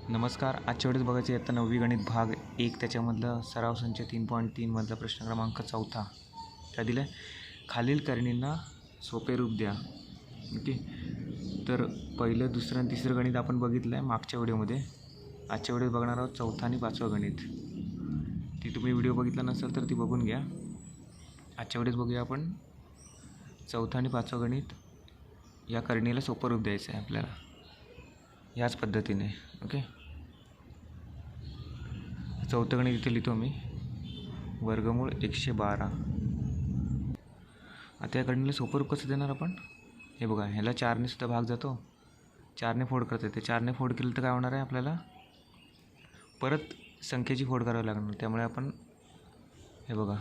नमस्कार. आजच्या वेळेस बघायचे इयत्ता 9वी गणित भाग 1 त्याच्यामधलं सराव संच 3.3 मधला प्रश्न क्रमांक 4. काय दिलं आहे? खालील करणींना सोपे रूप द्या. ओके, तर पहिलं, दुसरं आणि तिसरं गणित आपण बघितलं आहे मागच्या व्हिडिओमध्ये. आजच्या व्हिडिओत बघणार आहोत 4था आणि 5वा गणित. ती तुम्ही व्हिडिओ बघितला नसेल तर ती बघून घ्या. आजच्या व्हिडिओत बघूया आपण 4था आणि 5वा गणित. या करणीला सोपं रूप द्यायचं आहे आपल्याला याच पद्धतीने. ओके, 4थं गणित इथे लिहितो मी, वर्गमूळ 112. आता या करणीला सोपं रूप कसं देणार आपण? हे बघा, ह्याला 4ने सुद्धा भाग जातो, 4ने फोड करता येते. 4ने फोड केलं तर काय होणार आहे आपल्याला? परत संख्येची फोड करावी लागणार. त्यामुळे आपण हे बघा,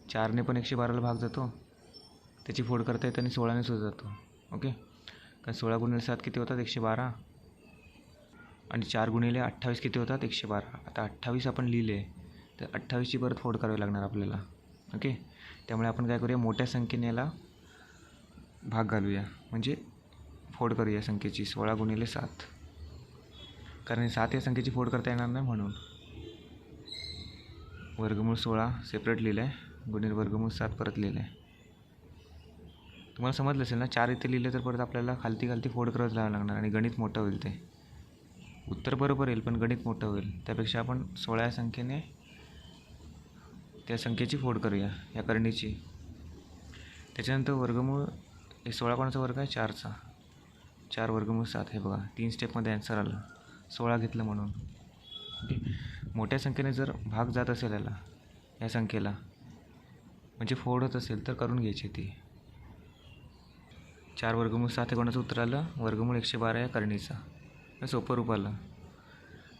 4ने पण 112ला भाग जातो, त्याची फोड करता येते, आणि 16ने सुद्धा जातो. ओके, कारण 16 गुणिले 7 किती होतात? 112. आणि 4 गुणिले 28 किती होतात? 112. आता 28 आपण लिहिले तर 28ची परत फोड करावी लागणार आपल्याला. ओके, त्यामुळे आपण काय करूया, मोठ्या संख्येने याला भाग घालूया, म्हणजे फोड करूया संख्येची. 16 गुणिले 7, कारण 7 या संख्येची फोड करता येणार नाही म्हणून. वर्गमूळ 16 सेपरेट लिहिलं आहे, गुणिले वर्गमूळ 7 परत लिहिलं आहे. तुम्हाला समजलं असेल ना? 4 इथे लिहिलं तर परत आपल्याला खालती फोड करत राहावं लागणार, आणि गणित मोठं होईल. ते उत्तर बरोबर येईल पण गणित मोठं होईल. त्यापेक्षा आपण 16 या संख्येने त्या संख्येची फोड करूया या करणीची. त्याच्यानंतर वर्गमूळ, हे 16 कोणाचा वर्ग आहे? 4चा. 4 वर्गमूळ 7. हे बघा, 3 स्टेपमध्ये ॲन्सर आलं. 16 घेतलं म्हणून. ओके, मोठ्या संख्येने जर भाग जात असेल या संख्येला, म्हणजे फोड होत असेल तर करून घ्यायची ती. 4 वर्गमूळ 7 हे कोणाचं उत्तर आलं? वर्गमूळ 112 या करणीचा. सोपं रूप आलं.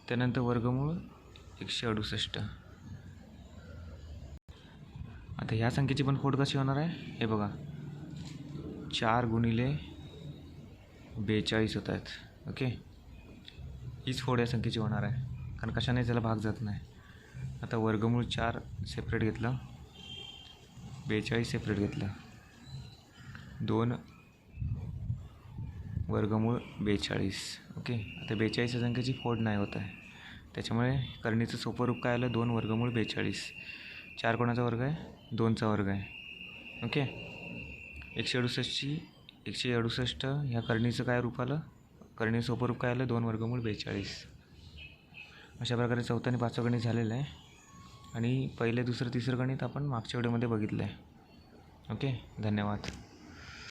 त्यानंतर वर्गमूळ 168. आता ह्या संख्येची पण फोड कशी होणार आहे? हे बघा, 4 गुणिले 42 होत आहेत. ओके, हीच फोड या संख्येची होणार आहे, कारण कशाने त्याला भाग जात नाही. आता वर्गमूळ 4 सेपरेट घेतलं, 42 सेपरेट घेतलं, 2 वर्गमूळ 42. ओके, आता 42 या संख्येची फोड नाही होत आहे, त्याच्यामुळे करणीचं सोपं रूप काय आलं? 2 वर्गमूळ 42. 4 कोणाचा वर्ग आहे? 2चा वर्ग आहे. ओके, 168 ह्या करणीचं काय रूप आलं? करणीचं सोपं रूप काय आलं? 2 वर्गमूळ 42. अशा प्रकारे 4थं आणि 5वं गणित झालेलं आहे. आणि पहिले, दुसरं, तिसरं गणित आपण मागच्या व्हिडिओमध्ये बघितलं आहे. ओके, धन्यवाद.